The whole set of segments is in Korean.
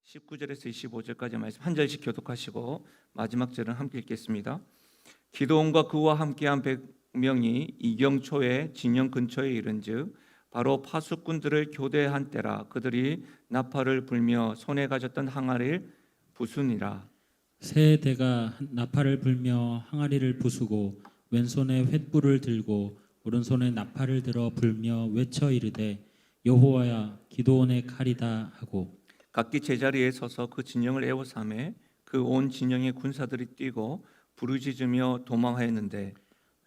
19절에서 25절까지 말씀 한 절씩 교독하시고 마지막 절은 함께 읽겠습니다. 기드온과 그와 함께한 100명이 이경초에 진영 근처에 이른즉 바로 파수꾼들을 교대한 때라. 그들이 나팔을 불며 손에 가졌던 항아리를 부수니라. 세 대가 나팔을 불며 항아리를 부수고 왼손에 횃불을 들고 오른손에 나팔을 들어 불며 외쳐 이르되 여호와야 기드온의 칼이다 하고 각기 제자리에 서서 그 진영을 에워싸매 그 온 진영의 군사들이 뛰고 부르짖으며 도망하였는데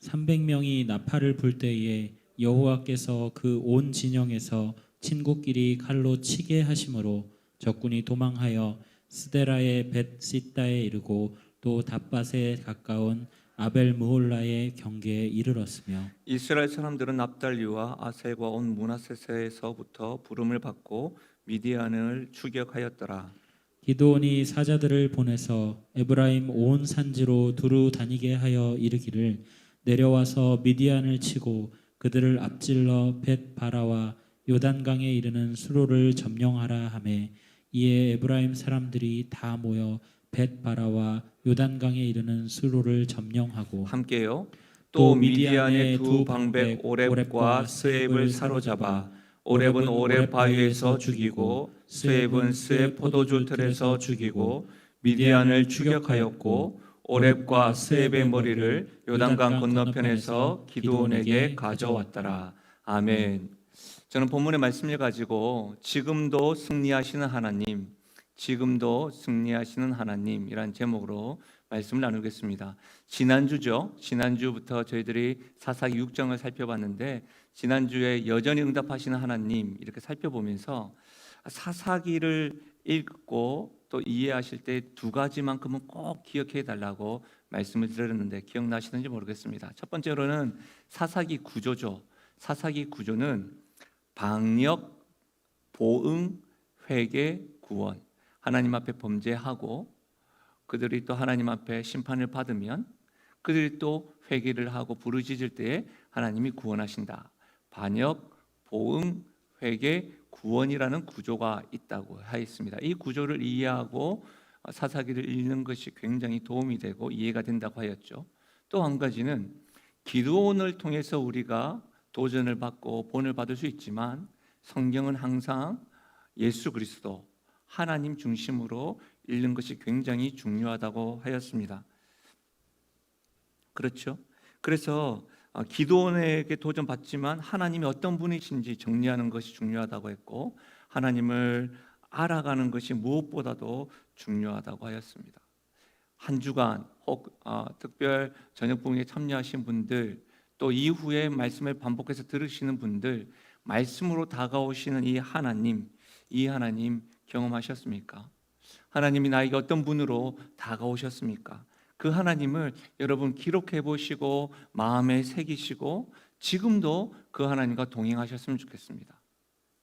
300명이 나팔을 불 때에 여호와께서 그 온 진영에서 친구끼리 칼로 치게 하심으로 적군이 도망하여 스데라의 벳시다에 이르고 또 닷밭에 가까운 아벨 무홀라의 경계에 이르렀으며 이스라엘 사람들은 납달리와 아셀과 온 므낫세에서부터 부름을 받고 미디안을 추격하였더라. 기드온이 사자들을 보내서 에브라임 온 산지로 두루 다니게 하여 이르기를 내려와서 미디안을 치고 그들을 앞질러 벳바라와 요단강에 이르는 수로를 점령하라 하매 이에 에브라임 사람들이 다 모여 벳바라와 요단강에 이르는 수로를 점령하고 함께요. 또 미디안의 두 방백 오렙과 스앱을 사로잡아 오렙은 오렙 바위에서 죽이고 스앱은 스앱 포도주 틀에서 죽이고 미디안을 추격하였고 오렙과 스앱의 머리를 요단강 건너편에서 기드온에게 가져왔더라. 아멘. 저는 본문의 말씀을 가지고 지금도 승리하시는 하나님, 지금도 승리하시는 하나님이란 제목으로 말씀을 나누겠습니다. 지난주죠. 지난주부터 저희들이 사사기 6장을 살펴봤는데 지난주에 여전히 응답하시는 하나님 이렇게 살펴보면서 사사기를 읽고 또 이해하실 때 두 가지만큼은 꼭 기억해 달라고 말씀을 드렸는데 기억나시는지 모르겠습니다. 첫 번째로는 사사기 구조죠. 사사기 구조는 방역, 보응, 회개, 구원. 하나님 앞에 범죄하고 그들이 또 하나님 앞에 심판을 받으면 그들이 또 회개를 하고 부르짖을 때에 하나님이 구원하신다. 반역, 보응, 회개, 구원이라는 구조가 있다고 하였습니다. 이 구조를 이해하고 사사기를 읽는 것이 굉장히 도움이 되고 이해가 된다고 하였죠. 또 한 가지는 기드온을 통해서 우리가 도전을 받고 본을 받을 수 있지만 성경은 항상 예수 그리스도 하나님 중심으로 읽는 것이 굉장히 중요하다고 하였습니다. 그렇죠? 그래서 기드온에게 도전받지만 하나님이 어떤 분이신지 정리하는 것이 중요하다고 했고 하나님을 알아가는 것이 무엇보다도 중요하다고 하였습니다. 한 주간 혹 특별 저녁 부흥에 참여하신 분들 또 이후에 말씀을 반복해서 들으시는 분들 말씀으로 다가오시는 이 하나님 경험하셨습니까? 하나님이 나에게 어떤 분으로 다가오셨습니까? 그 하나님을 여러분 기록해 보시고 마음에 새기시고 지금도 그 하나님과 동행하셨으면 좋겠습니다.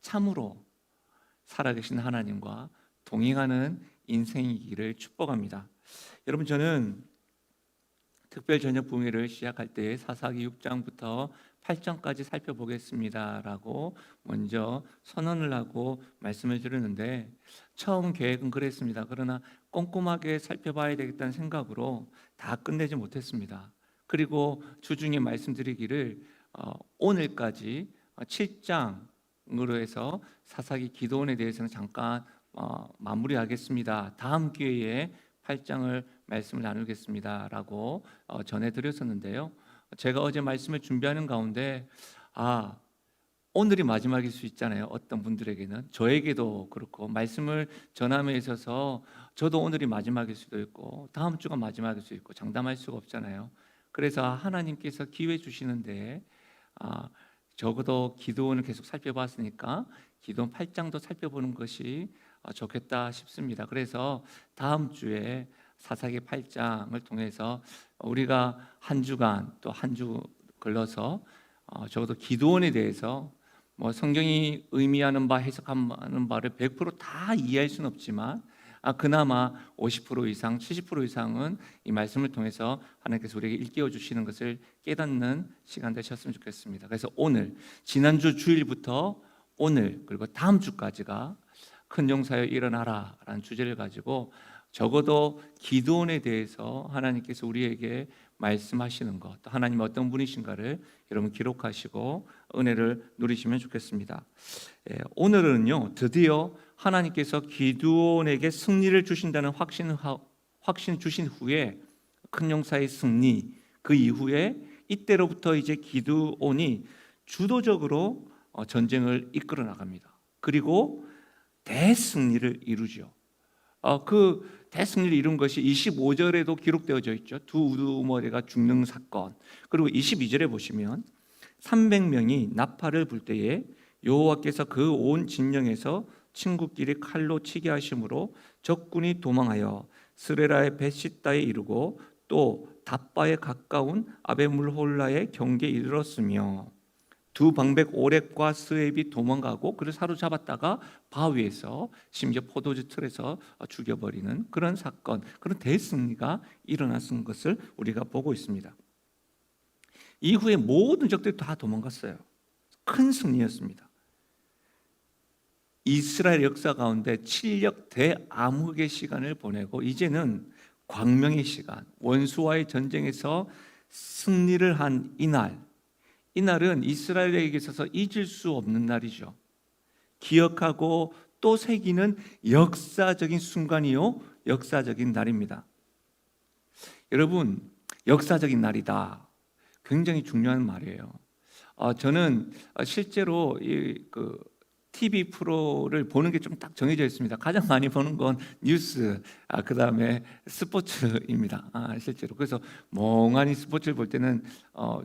참으로 살아계신 하나님과 동행하는 인생이기를 축복합니다. 여러분 저는 특별 저녁 부흥회를 시작할 때 사사기 6장부터 8장까지 살펴보겠습니다라고 먼저 선언을 하고 말씀을 드렸는데 처음 계획은 그랬습니다. 그러나 꼼꼼하게 살펴봐야 되겠다는 생각으로 다 끝내지 못했습니다. 그리고 주중에 말씀드리기를 오늘까지 7장으로 해서 사사기 기드온에 대해서는 잠깐 마무리하겠습니다. 다음 기회에 8장을 말씀을 나누겠습니다라고 전해드렸었는데요. 제가 어제 말씀을 준비하는 가운데 오늘이 마지막일 수 있잖아요. 어떤 분들에게는 저에게도 그렇고 말씀을 전함에 있어서 저도 오늘이 마지막일 수도 있고 다음 주가 마지막일 수도 있고 장담할 수가 없잖아요. 그래서 하나님께서 기회 주시는데 적어도 기드온을 계속 살펴봤으니까 기드온 8장도 살펴보는 것이 좋겠다 싶습니다. 그래서 다음 주에 사사기 8장을 통해서 우리가 한 주간 또 한 주 걸러서 적어도 기드온에 대해서 성경이 의미하는 바 해석하는 바를 100%다 이해할 수는 없지만 그나마 50% 이상 70% 이상은 이 말씀을 통해서 하나님께서 우리에게 일깨워 주시는 것을 깨닫는 시간 되셨으면 좋겠습니다. 그래서 오늘 지난주 주일부터 오늘 그리고 다음 주까지가 큰 용사여 일어나라 라는 주제를 가지고 적어도 기드온에 대해서 하나님께서 우리에게 말씀하시는 것, 또 하나님 어떤 분이신가를 여러분 기록하시고 은혜를 누리시면 좋겠습니다. 오늘은요, 드디어 하나님께서 기드온에게 승리를 주신다는 확신 주신 후에, 큰 용사의 승리, 그 이후에 이때로부터 이제 기드온이 주도적으로 전쟁을 이끌어 나갑니다. 그리고 대승리를 이루죠. 그 대승리를 이룬 것이 25절에도 기록되어져 있죠. 두 우두머리가 죽는 사건. 그리고 22절에 보시면 300명이 나팔을 불 때에 여호와께서 그 온 진영에서 친구끼리 칼로 치게 하심으로 적군이 도망하여 스레라의 벳시다에 이르고 또 답바에 가까운 아베물홀라의 경계에 이르렀으며 두 방백 오렉과 스웹이 도망가고 그를 사로잡았다가 바위에서 심지어 포도주 틀에서 죽여버리는 그런 사건, 그런 대승리가 일어났은 것을 우리가 보고 있습니다. 이후에 모든 적들이 다 도망갔어요. 큰 승리였습니다. 이스라엘 역사 가운데 7력 대암흑의 시간을 보내고 이제는 광명의 시간, 원수와의 전쟁에서 승리를 한 이날은 이스라엘에게 있어서 잊을 수 없는 날이죠. 기억하고 또 새기는 역사적인 순간이요, 역사적인 날입니다. 여러분, 역사적인 날이다. 굉장히 중요한 말이에요. 저는 실제로 TV 프로를 보는 게 좀 딱 정해져 있습니다. 가장 많이 보는 건 뉴스, 그 다음에 스포츠입니다. 실제로. 그래서 멍하니 스포츠를 볼 때는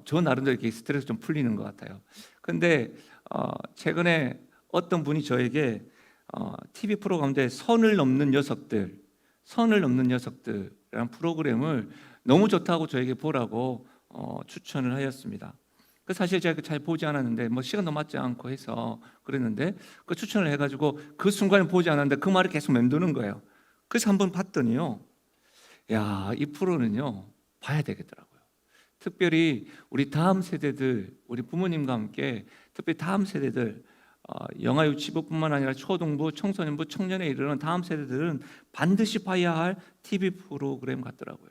저 나름대로 이렇게 스트레스 좀 풀리는 것 같아요. 근데 최근에 어떤 분이 저에게 TV 프로 가운데 선을 넘는 녀석들이라는 프로그램을 너무 좋다고 저에게 보라고 추천을 하였습니다. 사실 제가 잘 보지 않았는데 시간도 맞지 않고 해서 그랬는데 그 추천을 해가지고 그 순간에 보지 않았는데 그 말이 계속 맴도는 거예요. 그래서 한번 봤더니요, 이 프로는요 봐야 되겠더라고요. 특별히 우리 다음 세대들, 우리 부모님과 함께 특별히 다음 세대들, 영아 유치부뿐만 아니라 초등부, 청소년부, 청년에 이르는 다음 세대들은 반드시 봐야 할 TV 프로그램 같더라고요.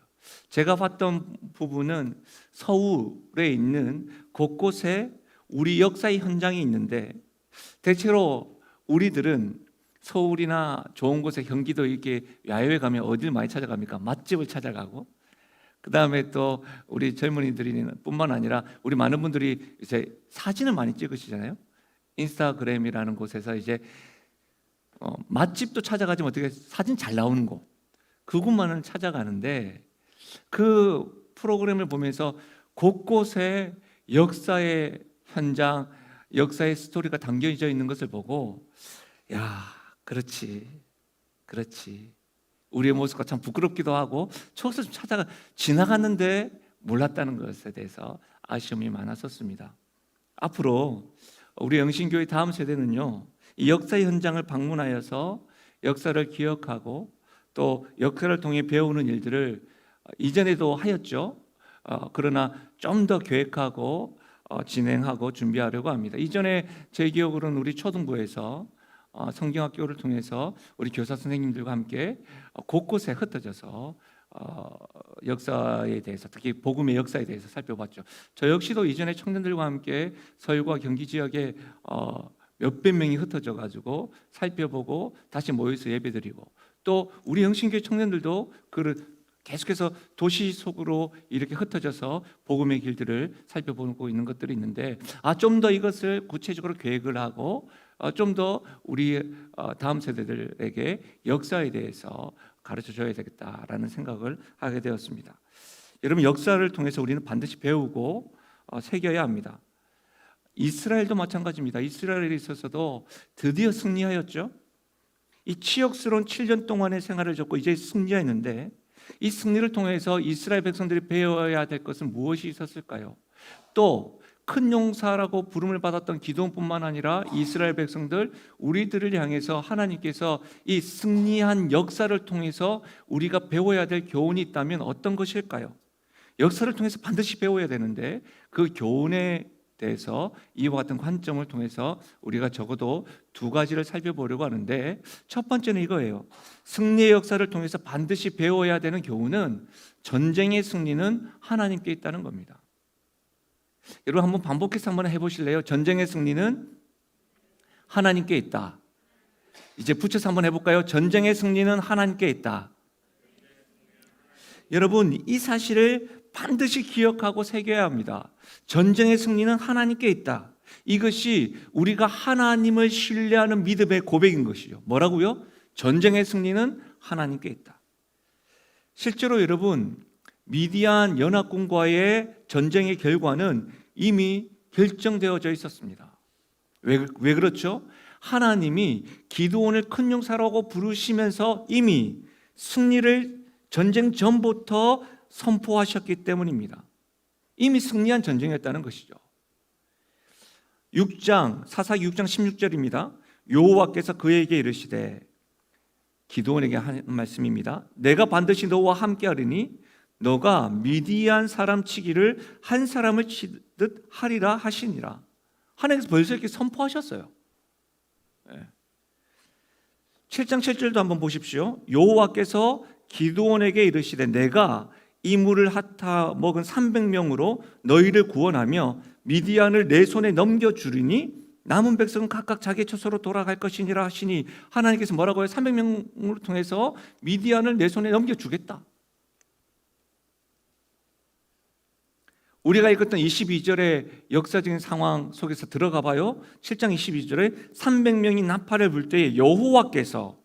제가 봤던 부분은 서울에 있는 곳곳에 우리 역사의 현장이 있는데, 대체로 우리들은 서울이나 좋은 곳에 경기도 이렇게 야외에 가면 어딜 많이 찾아갑니까? 맛집을 찾아가고, 그 다음에 또 우리 젊은이들이 뿐만 아니라 우리 많은 분들이 이제 사진을 많이 찍으시잖아요. 인스타그램이라는 곳에서 이제 맛집도 찾아가지만 어떻게 사진 잘 나오는 곳, 그곳만을 찾아가는데, 그 프로그램을 보면서 곳곳에 역사의 현장, 역사의 스토리가 담겨져 있는 것을 보고, 그렇지. 우리의 모습과 참 부끄럽기도 하고 저것을 찾아가 지나갔는데 몰랐다는 것에 대해서 아쉬움이 많았었습니다. 앞으로 우리 영신교회 다음 세대는요, 이 역사의 현장을 방문하여서 역사를 기억하고 또 역사를 통해 배우는 일들을 이전에도 하였죠. 그러나 좀 더 계획하고 진행하고 준비하려고 합니다. 이전에 제 기억으로는 우리 초등부에서 성경학교를 통해서 우리 교사 선생님들과 함께 곳곳에 흩어져서 역사에 대해서, 특히 복음의 역사에 대해서 살펴봤죠. 저 역시도 이전에 청년들과 함께 서울과 경기 지역에 몇백 명이 흩어져 가지고 살펴보고 다시 모여서 예배드리고, 또 우리 영신교회 청년들도 계속해서 도시 속으로 이렇게 흩어져서 복음의 길들을 살펴보고 있는 것들이 있는데, 좀 더 이것을 구체적으로 계획을 하고 좀 더 우리 다음 세대들에게 역사에 대해서 가르쳐줘야 되겠다라는 생각을 하게 되었습니다. 여러분, 역사를 통해서 우리는 반드시 배우고 새겨야 합니다. 이스라엘도 마찬가지입니다. 이스라엘에 있어서도 드디어 승리하였죠. 이 치욕스러운 7년 동안의 생활을 겪고 이제 승리했는데, 이 승리를 통해서 이스라엘 백성들이 배워야 될 것은 무엇이 있었을까요? 또 큰 용사라고 부름을 받았던 기드온뿐만 아니라 이스라엘 백성들, 우리들을 향해서 하나님께서 이 승리한 역사를 통해서 우리가 배워야 될 교훈이 있다면 어떤 것일까요? 역사를 통해서 반드시 배워야 되는데 그 교훈에 대해서 이와 같은 관점을 통해서 우리가 적어도 두 가지를 살펴보려고 하는데, 첫 번째는 이거예요. 승리의 역사를 통해서 반드시 배워야 되는 교훈은 전쟁의 승리는 하나님께 있다는 겁니다. 여러분 한번 반복해서 한번 해보실래요? 전쟁의 승리는 하나님께 있다. 이제 붙여서 한번 해볼까요? 전쟁의 승리는 하나님께 있다. 여러분 이 사실을 반드시 기억하고 새겨야 합니다. 전쟁의 승리는 하나님께 있다. 이것이 우리가 하나님을 신뢰하는 믿음의 고백인 것이죠. 뭐라고요? 전쟁의 승리는 하나님께 있다. 실제로 여러분 미디안 연합군과의 전쟁의 결과는 이미 결정되어져 있었습니다. 왜 그렇죠? 하나님이 기드온을 큰 용사라고 부르시면서 이미 승리를 전쟁 전부터 선포하셨기 때문입니다. 이미 승리한 전쟁이었다는 것이죠. 사사기 6장 16절입니다. 여호와께서 그에게 이르시되, 기드온에게 한 말씀입니다. 내가 반드시 너와 함께하리니 너가 미디안 사람 치기를 한 사람을 치듯 하리라 하시니라. 하나님께서 벌써 이렇게 선포하셨어요. 7장 7절도 한번 보십시오. 여호와께서 기드온에게 이르시되 내가 이 물을 핥아 먹은 300명으로 너희를 구원하며 미디안을 내 손에 넘겨주리니 남은 백성은 각각 자기 처소로 돌아갈 것이니라 하시니, 하나님께서 뭐라고 해요? 300명을 통해서 미디안을 내 손에 넘겨주겠다. 우리가 읽었던 22절의 역사적인 상황 속에서 들어가 봐요. 7장 22절에 300명이 나팔을 불 때에 여호와께서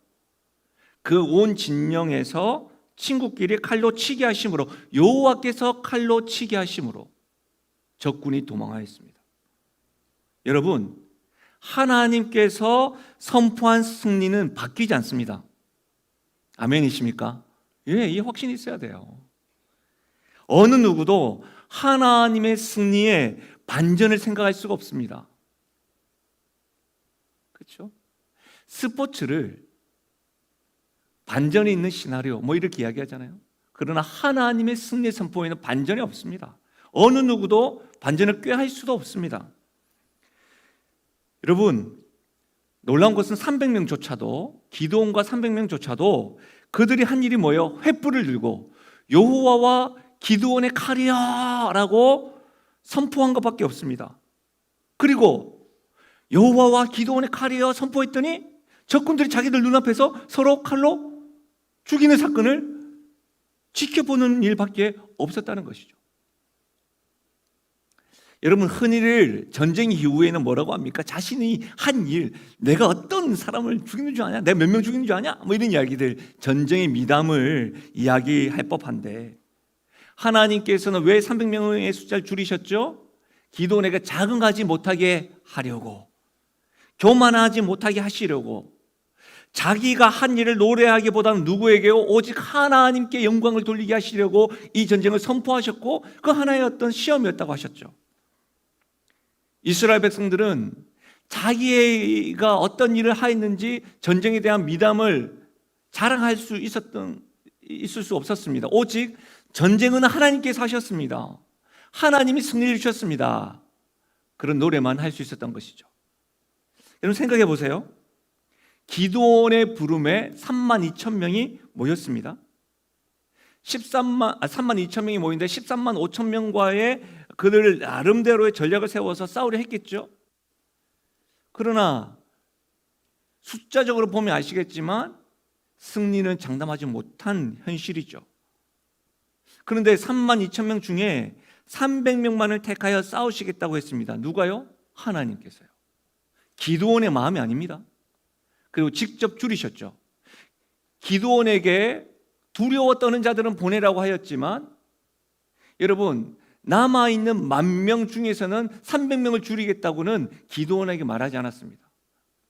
그 온 진영에서 친구끼리 칼로 치게 하심으로, 여호와께서 칼로 치게 하심으로 적군이 도망하였습니다. 여러분 하나님께서 선포한 승리는 바뀌지 않습니다. 아멘이십니까? 예, 이 확신이 있어야 돼요. 어느 누구도 하나님의 승리에 반전을 생각할 수가 없습니다. 그렇죠? 스포츠를 반전이 있는 시나리오 뭐 이렇게 이야기하잖아요. 그러나 하나님의 승리 선포에는 반전이 없습니다. 어느 누구도 반전을 꾀할 수도 없습니다. 여러분 놀라운 것은 300명조차도, 기드온과 300명조차도 그들이 한 일이 뭐예요? 횃불을 들고 여호와와 기드온의 칼이야 라고 선포한 것밖에 없습니다. 그리고 여호와와 기드온의 칼이야 선포했더니 적군들이 자기들 눈앞에서 서로 칼로 죽이는 사건을 지켜보는 일밖에 없었다는 것이죠. 여러분 흔히들 전쟁 이후에는 뭐라고 합니까? 자신이 한 일, 내가 어떤 사람을 죽이는 줄 아냐? 내가 몇 명 죽이는 줄 아냐? 뭐 이런 이야기들, 전쟁의 미담을 이야기할 법한데, 하나님께서는 왜 300명의 숫자를 줄이셨죠? 기드온에게 자긍하지 못하게 하려고, 교만하지 못하게 하시려고, 자기가 한 일을 노래하기보다는 누구에게요? 오직 하나님께 영광을 돌리게 하시려고 이 전쟁을 선포하셨고, 그 하나의 어떤 시험이었다고 하셨죠. 이스라엘 백성들은 자기가 어떤 일을 하였는지 전쟁에 대한 미담을 자랑할 수 있을 수 없었습니다. 오직 전쟁은 하나님께서 하셨습니다. 하나님이 승리를 주셨습니다. 그런 노래만 할 수 있었던 것이죠. 여러분 생각해 보세요. 기드온의 부름에 3만 2천 명이 모였습니다. 3만 2천 명이 모인데 13만 5천 명과의 그들 나름대로의 전략을 세워서 싸우려 했겠죠. 그러나 숫자적으로 보면 아시겠지만 승리는 장담하지 못한 현실이죠. 그런데 3만 2천 명 중에 300명만을 택하여 싸우시겠다고 했습니다. 누가요? 하나님께서요. 기드온의 마음이 아닙니다. 그리고 직접 줄이셨죠. 기드온에게 두려워 떠는 자들은 보내라고 하였지만, 여러분 남아있는 10,000명 중에서는 300명을 줄이겠다고는 기드온에게 말하지 않았습니다.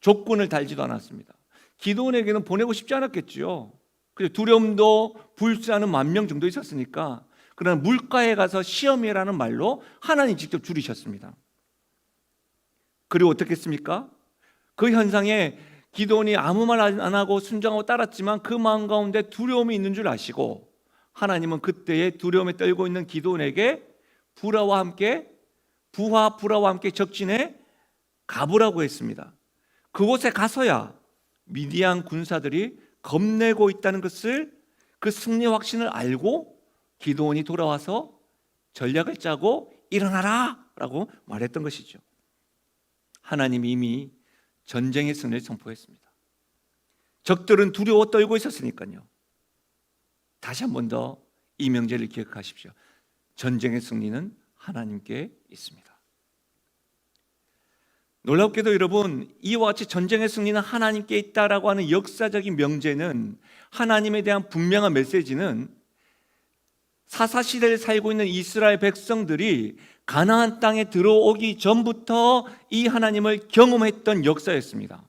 조건을 달지도 않았습니다. 기드온에게는 보내고 싶지 않았겠지요. 그래서 두려움도 불사하는 10,000명 정도 있었으니까. 그러나 물가에 가서 시험이라는 말로 하나님 직접 줄이셨습니다. 그리고 어떻게 했습니까? 그 현상에 기드온이 아무 말 안 하고 순종하고 따랐지만 그 마음 가운데 두려움이 있는 줄 아시고, 하나님은 그때에 두려움에 떨고 있는 기드온에게 불화와 함께 부하 불화와 함께 적진에 가보라고 했습니다. 그곳에 가서야 미디안 군사들이 겁내고 있다는 것을, 그 승리 확신을 알고 기드온이 돌아와서 전략을 짜고 일어나라 라고 말했던 것이죠. 하나님이 이미 전쟁의 승리를 선포했습니다. 적들은 두려워 떨고 있었으니까요. 다시 한 번 더 이 명제를 기억하십시오. 전쟁의 승리는 하나님께 있습니다. 놀랍게도 여러분, 이와 같이 전쟁의 승리는 하나님께 있다라고 하는 역사적인 명제는, 하나님에 대한 분명한 메시지는 사사시대를 살고 있는 이스라엘 백성들이 가나안 땅에 들어오기 전부터 이 하나님을 경험했던 역사였습니다.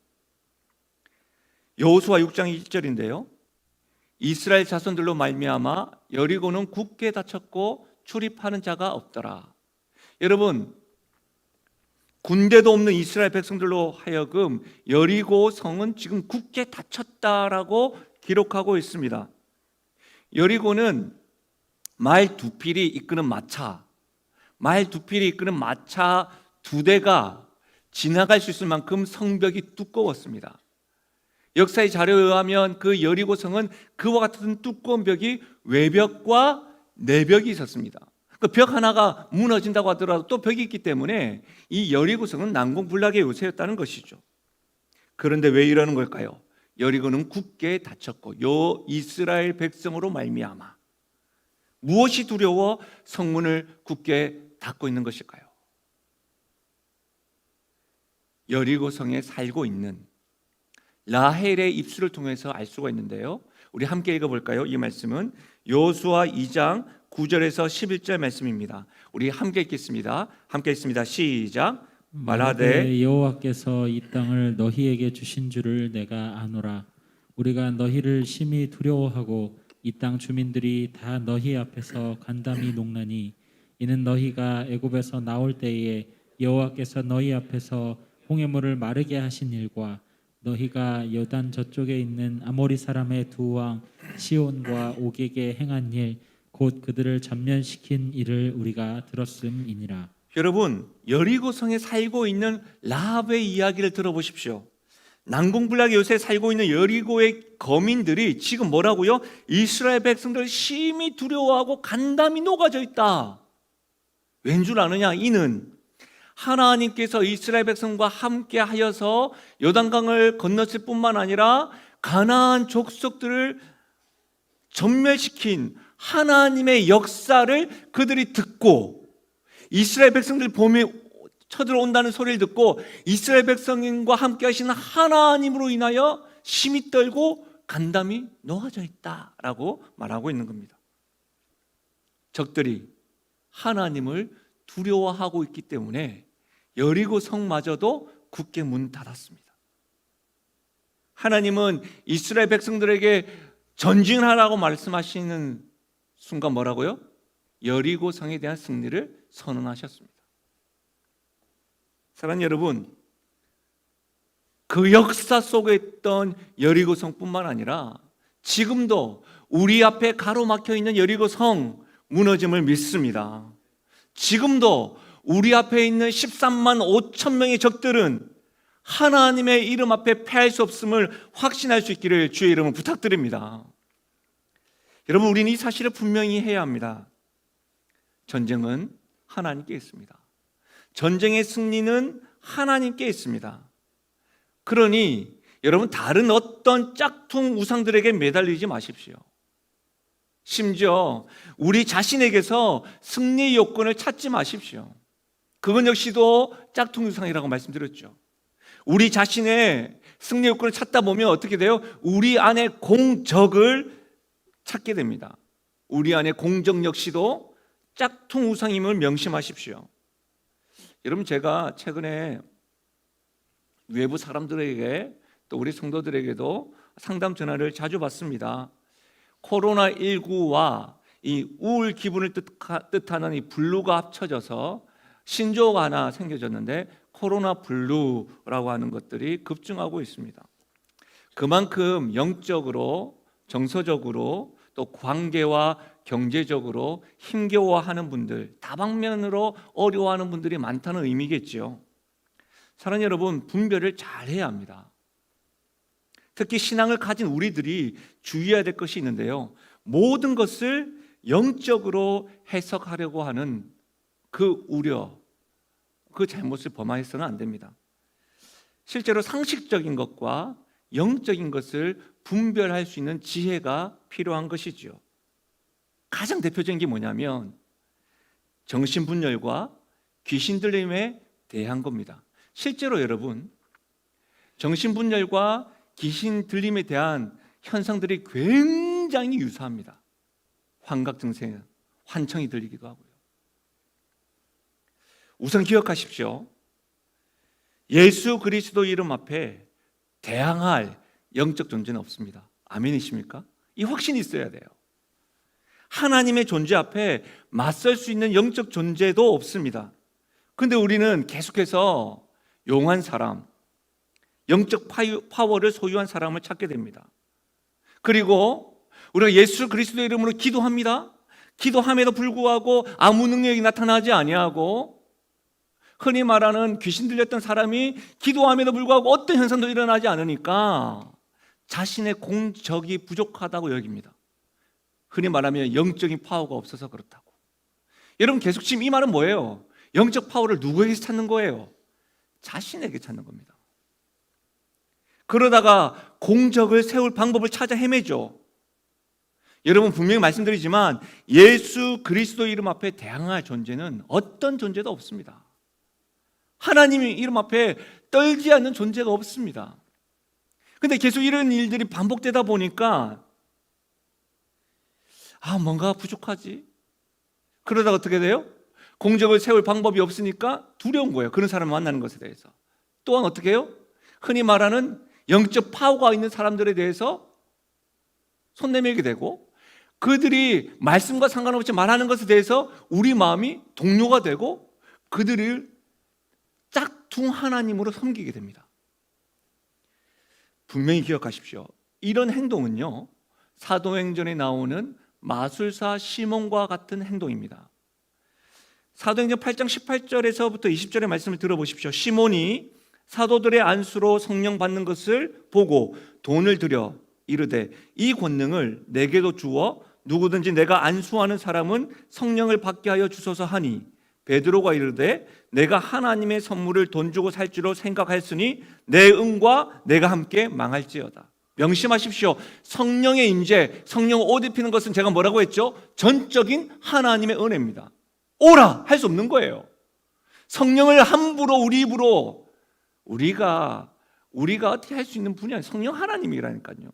여호수아 6장 1절인데요. 이스라엘 자손들로 말미암아 여리고는 굳게 닫혔고 출입하는 자가 없더라. 여러분, 군대도 없는 이스라엘 백성들로 하여금 여리고 성은 지금 굳게 닫혔다라고 기록하고 있습니다. 여리고는 말 두 필이 이끄는 마차, 말 두 필이 이끄는 마차 두 대가 지나갈 수 있을 만큼 성벽이 두꺼웠습니다. 역사의 자료에 의하면 그 여리고 성은 그와 같은 두꺼운 벽이 외벽과 내벽이 있었습니다. 그 벽 하나가 무너진다고 하더라도 또 벽이 있기 때문에 이 여리고성은 난공불락의 요새였다는 것이죠. 그런데 왜 이러는 걸까요? 여리고는 굳게 닫혔고 요 이스라엘 백성으로 말미암아. 무엇이 두려워 성문을 굳게 닫고 있는 것일까요? 여리고성에 살고 있는 라헬의 입술을 통해서 알 수가 있는데요. 우리 함께 읽어볼까요? 이 말씀은 여호수아 2장 9절에서 11절 말씀입니다. 우리 함께 읽겠습니다. 함께 읽습니다. 시작. 말하되 여호와께서 이 땅을 너희에게 주신 줄을 내가 아노라. 우리가 너희를 심히 두려워하고 이 땅 주민들이 다 너희 앞에서 간담이 녹나니 이는 너희가 애굽에서 나올 때에 여호와께서 너희 앞에서 홍해물을 마르게 하신 일과 너희가 여단 저쪽에 있는 아모리 사람의 두 왕 시온과 옥에게 행한 일 곧 그들을 전면시킨 일을 우리가 들었음이니라. 여러분, 여리고성에 살고 있는 라합의 이야기를 들어보십시오. 난공불락의 요새에 살고 있는 여리고의 거민들이 지금 뭐라고요? 이스라엘 백성들을 심히 두려워하고 간담이 녹아져 있다. 왠 줄 아느냐? 이는 하나님께서 이스라엘 백성과 함께 하여서 요단강을 건넜을 뿐만 아니라 가나안 족속들을 전멸시킨 하나님의 역사를 그들이 듣고, 이스라엘 백성들 봄에 쳐들어온다는 소리를 듣고 이스라엘 백성과 함께 하시는 하나님으로 인하여 심히 떨고 간담이 놓아져 있다라고 말하고 있는 겁니다. 적들이 하나님을 두려워하고 있기 때문에 여리고 성마저도 굳게 문 닫았습니다. 하나님은 이스라엘 백성들에게 전진하라고 말씀하시는 순간 뭐라고요? 여리고 성에 대한 승리를 선언하셨습니다. 사랑하는 여러분, 그 역사 속에 있던 여리고 성뿐만 아니라 지금도 우리 앞에 가로막혀 있는 여리고 성 무너짐을 믿습니다. 지금도 우리 앞에 있는 13만 5천 명의 적들은 하나님의 이름 앞에 패할 수 없음을 확신할 수 있기를 주의 이름으로 부탁드립니다. 여러분, 우리는 이 사실을 분명히 해야 합니다. 전쟁은 하나님께 있습니다. 전쟁의 승리는 하나님께 있습니다. 그러니 여러분, 다른 어떤 짝퉁 우상들에게 매달리지 마십시오. 심지어 우리 자신에게서 승리의 요건을 찾지 마십시오. 그건 역시도 짝퉁 우상이라고 말씀드렸죠. 우리 자신의 승리 요건을 찾다 보면 어떻게 돼요? 우리 안에 공적을 찾게 됩니다. 우리 안에 공적 역시도 짝퉁 우상임을 명심하십시오. 여러분, 제가 최근에 외부 사람들에게 또 우리 성도들에게도 상담 전화를 자주 받습니다. 코로나19와 이 우울 기분을 뜻하는 이 블루가 합쳐져서 신조어가 하나 생겨졌는데 코로나 블루라고 하는 것들이 급증하고 있습니다. 그만큼 영적으로, 정서적으로 또 관계와 경제적으로 힘겨워하는 분들, 다방면으로 어려워하는 분들이 많다는 의미겠지요. 사랑하는 여러분, 분별을 잘 해야 합니다. 특히 신앙을 가진 우리들이 주의해야 될 것이 있는데요. 모든 것을 영적으로 해석하려고 하는 그 우려, 그 잘못을 범해서는 안 됩니다. 실제로 상식적인 것과 영적인 것을 분별할 수 있는 지혜가 필요한 것이지요. 가장 대표적인 게 뭐냐면 정신분열과 귀신 들림에 대한 겁니다. 실제로 여러분, 정신분열과 귀신 들림에 대한 현상들이 굉장히 유사합니다. 환각 증세, 환청이 들리기도 하고요. 우선 기억하십시오. 예수 그리스도 이름 앞에 대항할 영적 존재는 없습니다. 아멘이십니까? 이 확신이 있어야 돼요. 하나님의 존재 앞에 맞설 수 있는 영적 존재도 없습니다. 그런데 우리는 계속해서 용한 사람, 영적 파워를 소유한 사람을 찾게 됩니다. 그리고 우리가 예수 그리스도 이름으로 기도합니다. 기도함에도 불구하고 아무 능력이 나타나지 아니하고, 흔히 말하는 귀신 들렸던 사람이 기도함에도 불구하고 어떤 현상도 일어나지 않으니까 자신의 공적이 부족하다고 여깁니다. 흔히 말하면 영적인 파워가 없어서 그렇다고. 여러분, 계속 지금 이 말은 뭐예요? 영적 파워를 누구에게서 찾는 거예요? 자신에게 찾는 겁니다. 그러다가 공적을 세울 방법을 찾아 헤매죠. 여러분, 분명히 말씀드리지만 예수 그리스도 이름 앞에 대항할 존재는 어떤 존재도 없습니다. 하나님의 이름 앞에 떨지 않는 존재가 없습니다. 근데 계속 이런 일들이 반복되다 보니까 뭔가 부족하지. 그러다가 어떻게 돼요? 공적을 세울 방법이 없으니까 두려운 거예요. 그런 사람을 만나는 것에 대해서. 또한 어떻게 해요? 흔히 말하는 영적 파워가 있는 사람들에 대해서 손 내밀게 되고, 그들이 말씀과 상관없이 말하는 것에 대해서 우리 마음이 동요가 되고 그들을 짝퉁 하나님으로 섬기게 됩니다. 분명히 기억하십시오. 이런 행동은요, 사도행전에 나오는 마술사 시몬과 같은 행동입니다. 사도행전 8장 18절에서부터 20절의 말씀을 들어보십시오. 시몬이 사도들의 안수로 성령 받는 것을 보고 돈을 들여 이르되 이 권능을 내게도 주어 누구든지 내가 안수하는 사람은 성령을 받게 하여 주소서 하니, 베드로가 이르되 내가 하나님의 선물을 돈 주고 살 줄로 생각하였으니 내 은과 내가 함께 망할지어다. 명심하십시오. 성령의 임재, 성령 옷 입히는 것은 제가 뭐라고 했죠? 전적인 하나님의 은혜입니다. 오라 할 수 없는 거예요. 성령을 함부로 우리 입으로 우리가 어떻게 할 수 있는 분이 아니에요. 성령 하나님이라니까요.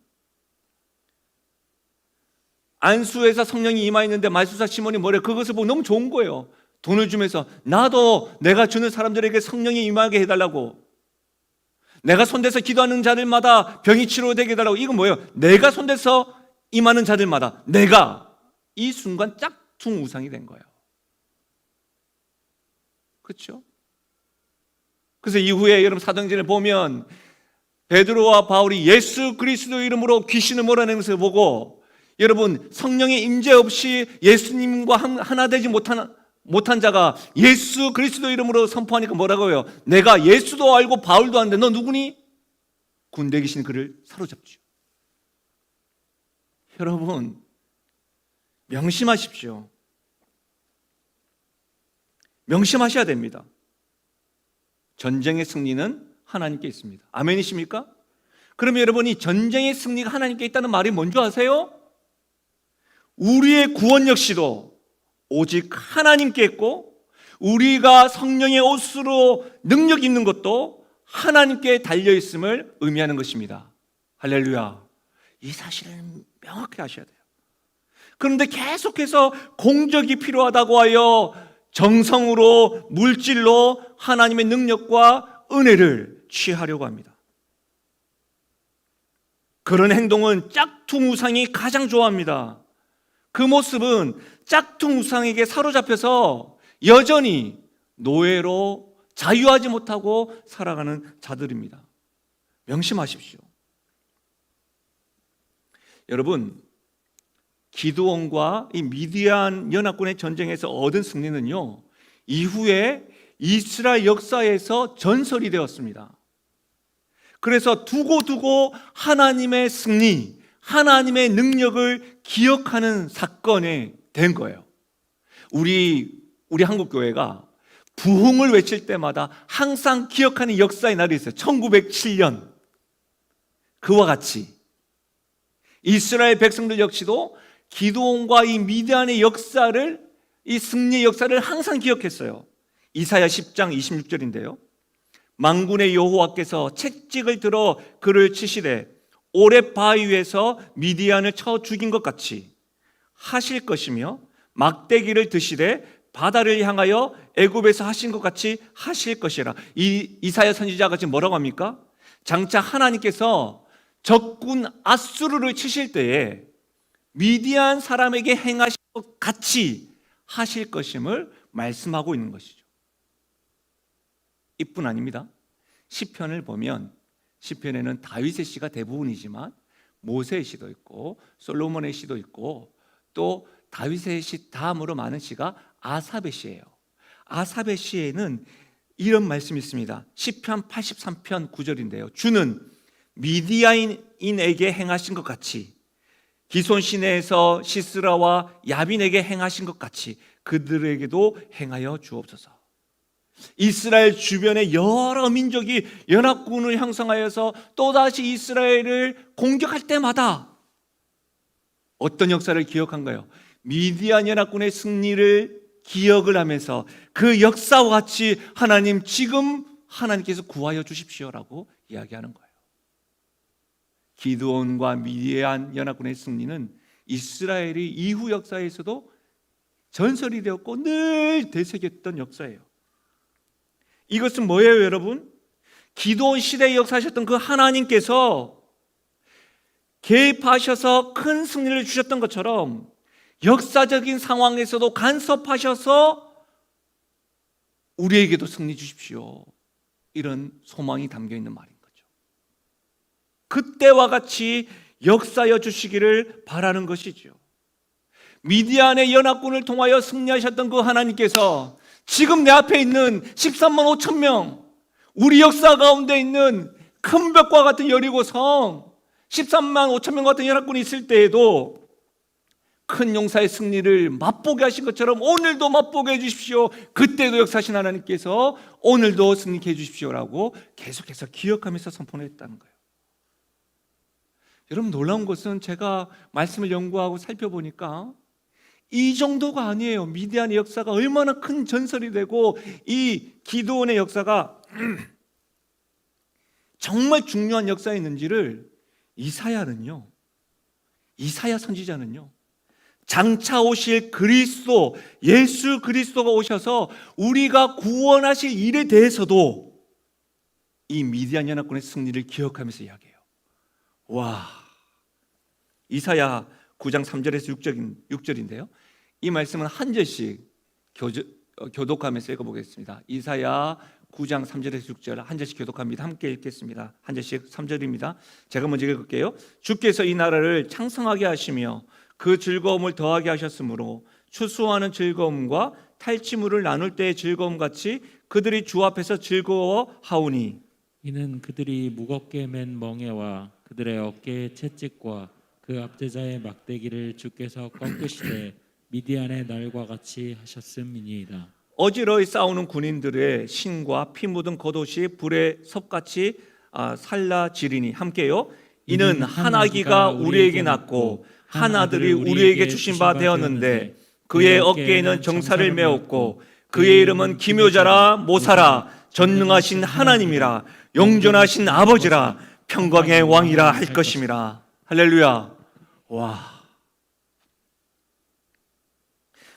안수에서 성령이 임하였는데 마술사 시몬이 뭐래? 그것을 보고 너무 좋은 거예요. 돈을 주면서 나도 내가 주는 사람들에게 성령이 임하게 해달라고, 내가 손대서 기도하는 자들마다 병이 치료되게 해달라고. 이건 뭐예요? 내가 손대서 임하는 자들마다 내가, 이 순간 짝퉁 우상이 된 거예요. 그렇죠? 그래서 이후에 여러분 사도행전을 보면 베드로와 바울이 예수 그리스도 이름으로 귀신을 몰아내는 것을 보고, 여러분, 성령의 임재 없이 예수님과 하나 되지 못한 자가 예수 그리스도 이름으로 선포하니까 뭐라고 해요? 내가 예수도 알고 바울도 아는데 너 누구니? 군대 귀신 그를 사로잡죠. 여러분, 명심하십시오. 명심하셔야 됩니다. 전쟁의 승리는 하나님께 있습니다. 아멘이십니까? 그러면 여러분이 전쟁의 승리가 하나님께 있다는 말이 뭔지 아세요? 우리의 구원 역시도 오직 하나님께 있고, 우리가 성령의 옷으로 능력 있는 것도 하나님께 달려있음을 의미하는 것입니다. 할렐루야. 이 사실을 명확히 아셔야 돼요. 그런데 계속해서 공적이 필요하다고 하여 정성으로, 물질로 하나님의 능력과 은혜를 취하려고 합니다. 그런 행동은 짝퉁 우상이 가장 좋아합니다. 그 모습은 짝퉁 우상에게 사로잡혀서 여전히 노예로 자유하지 못하고 살아가는 자들입니다. 명심하십시오. 여러분, 기드온과 이 미디안 연합군의 전쟁에서 얻은 승리는요, 이후에 이스라엘 역사에서 전설이 되었습니다. 그래서 두고두고 하나님의 승리, 하나님의 능력을 기억하는 사건이 된 거예요. 우리 한국교회가 부흥을 외칠 때마다 항상 기억하는 역사의 날이 있어요. 1907년. 그와 같이 이스라엘 백성들 역시도 기드온과 이 미디안의 역사를, 이 승리의 역사를 항상 기억했어요. 이사야 10장 26절인데요. 만군의 여호와께서 채찍을 들어 그를 치시되 오렙 바위 위에서 미디안을 쳐 죽인 것 같이 하실 것이며 막대기를 드시되 바다를 향하여 애굽에서 하신 것 같이 하실 것이라. 이 이사야 선지자가 지금 뭐라고 합니까? 장차 하나님께서 적군 아수르를 치실 때에 미디안 사람에게 행하신 것 같이 하실 것임을 말씀하고 있는 것이죠. 이뿐 아닙니다. 시편을 보면 시편에는 다윗의 시가 대부분이지만 모세의 시도 있고 솔로몬의 시도 있고 또 다윗의 시 다음으로 많은 시가 아삽의 시예요. 아삽의 시에는 이런 말씀이 있습니다. 시편 83편 9절인데요. 주는 미디안인에게 행하신 것 같이 기손 시내에서 시스라와 야빈에게 행하신 것 같이 그들에게도 행하여 주옵소서. 이스라엘 주변의 여러 민족이 연합군을 형성하여서 또다시 이스라엘을 공격할 때마다 어떤 역사를 기억한가요? 미디안 연합군의 승리를 기억을 하면서 그 역사와 같이 하나님 지금 하나님께서 구하여 주십시오라고 이야기하는 거예요. 기드온과 미디안 연합군의 승리는 이스라엘이 이후 역사에서도 전설이 되었고 늘 되새겼던 역사예요. 이것은 뭐예요, 여러분? 기드온 시대에 역사하셨던 그 하나님께서 개입하셔서 큰 승리를 주셨던 것처럼 역사적인 상황에서도 간섭하셔서 우리에게도 승리 주십시오. 이런 소망이 담겨 있는 말인 거죠. 그때와 같이 역사여 주시기를 바라는 것이죠. 미디안의 연합군을 통하여 승리하셨던 그 하나님께서 지금 내 앞에 있는 13만 5천 명, 우리 역사 가운데 있는 큰 벽과 같은 여리고성 13만 5천 명 같은 연합군이 있을 때에도 큰 용사의 승리를 맛보게 하신 것처럼 오늘도 맛보게 해주십시오. 그때도 역사하신 하나님께서 오늘도 승리케 해주십시오라고 계속해서 기억하면서 선포했다는 거예요. 여러분, 놀라운 것은 제가 말씀을 연구하고 살펴보니까 이 정도가 아니에요. 미디안의 역사가 얼마나 큰 전설이 되고 이 기드온의 역사가 정말 중요한 역사였는지를 이사야 선지자는요, 장차 오실 그리스도, 예수 그리스도가 오셔서 우리가 구원하실 일에 대해서도 이 미디안 연합군의 승리를 기억하면서 이야기해요. 와, 이사야 9장 3절에서 6절인데요. 이 말씀은 한 절씩 교독하면서 읽어보겠습니다. 이사야 9장 3절에서 6절 한 절씩 교독합니다. 함께 읽겠습니다. 한 절씩 3절입니다. 제가 먼저 읽을게요. 주께서 이 나라를 창성하게 하시며 그 즐거움을 더하게 하셨으므로 추수하는 즐거움과 탈취물을 나눌 때의 즐거움 같이 그들이 주 앞에서 즐거워하오니 이는 그들이 무겁게 맨 멍에와 그들의 어깨의 채찍과 그 압제자의 막대기를 주께서 꺾으시되 미디안의 날과 같이 하셨음이니이다. 어지러이 싸우는 군인들의 신과 피 묻은 겉옷이 불에 섭같이 살라지리니 함께요. 이는 한 아기가 우리에게 낳고 한 아들이 우리에게 주신 바 되었는데 그의 어깨에는 정사를 메었고 그의 이름은 기묘자라 모사라 전능하신 하나님이라 영존하신 아버지라 평강의 왕이라 할 것임이라. 할렐루야. 와,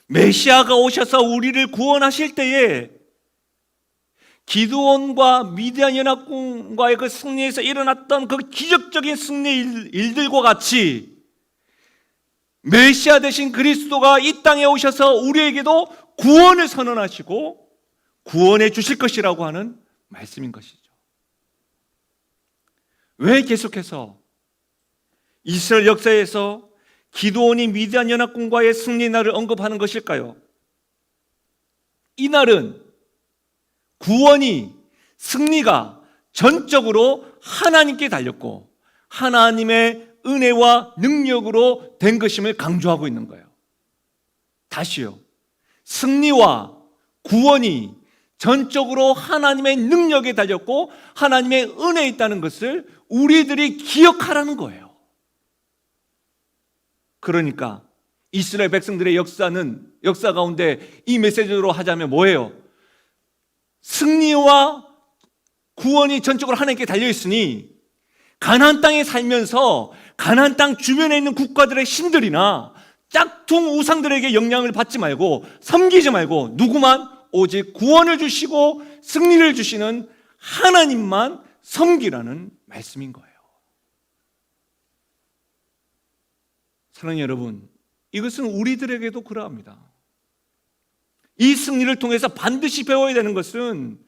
메시아가 오셔서 우리를 구원하실 때에 기드온과 미디안 연합군과의 그 승리에서 일어났던 그 기적적인 승리 일들과 같이 메시아 되신 그리스도가 이 땅에 오셔서 우리에게도 구원을 선언하시고 구원해 주실 것이라고 하는 말씀인 것이죠. 왜 계속해서 이스라엘 역사에서 기드온이 미디안 연합군과의 승리 날을 언급하는 것일까요? 이 날은 구원이, 승리가 전적으로 하나님께 달렸고 하나님의 은혜와 능력으로 된 것임을 강조하고 있는 거예요. 다시요. 승리와 구원이 전적으로 하나님의 능력에 달렸고 하나님의 은혜에 있다는 것을 우리들이 기억하라는 거예요. 그러니까 이스라엘 백성들의 역사 가운데 이 메시지로 하자면 뭐예요? 승리와 구원이 전적으로 하나님께 달려있으니 가나안 땅에 살면서 가나안 땅 주변에 있는 국가들의 신들이나 짝퉁 우상들에게 영향을 받지 말고 섬기지 말고 누구만? 오직 구원을 주시고 승리를 주시는 하나님만 섬기라는 말씀인 거예요. 사랑하는 여러분, 이것은 우리들에게도 그러합니다. 이 승리를 통해서 반드시 배워야 되는 것은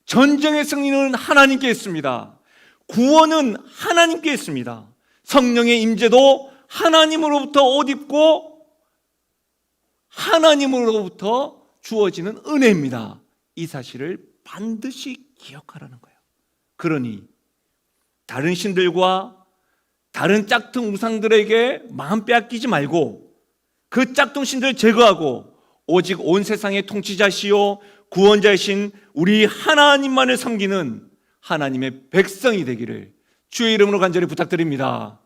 전쟁의 승리는 하나님께 있습니다. 구원은 하나님께 있습니다. 성령의 임재도 하나님으로부터 옷 입고 하나님으로부터 주어지는 은혜입니다. 이 사실을 반드시 기억하라는 거예요. 그러니 다른 신들과 다른 짝퉁 우상들에게 마음 빼앗기지 말고 그 짝퉁 신들을 제거하고 오직 온 세상의 통치자시요 구원자이신 우리 하나님만을 섬기는 하나님의 백성이 되기를 주의 이름으로 간절히 부탁드립니다.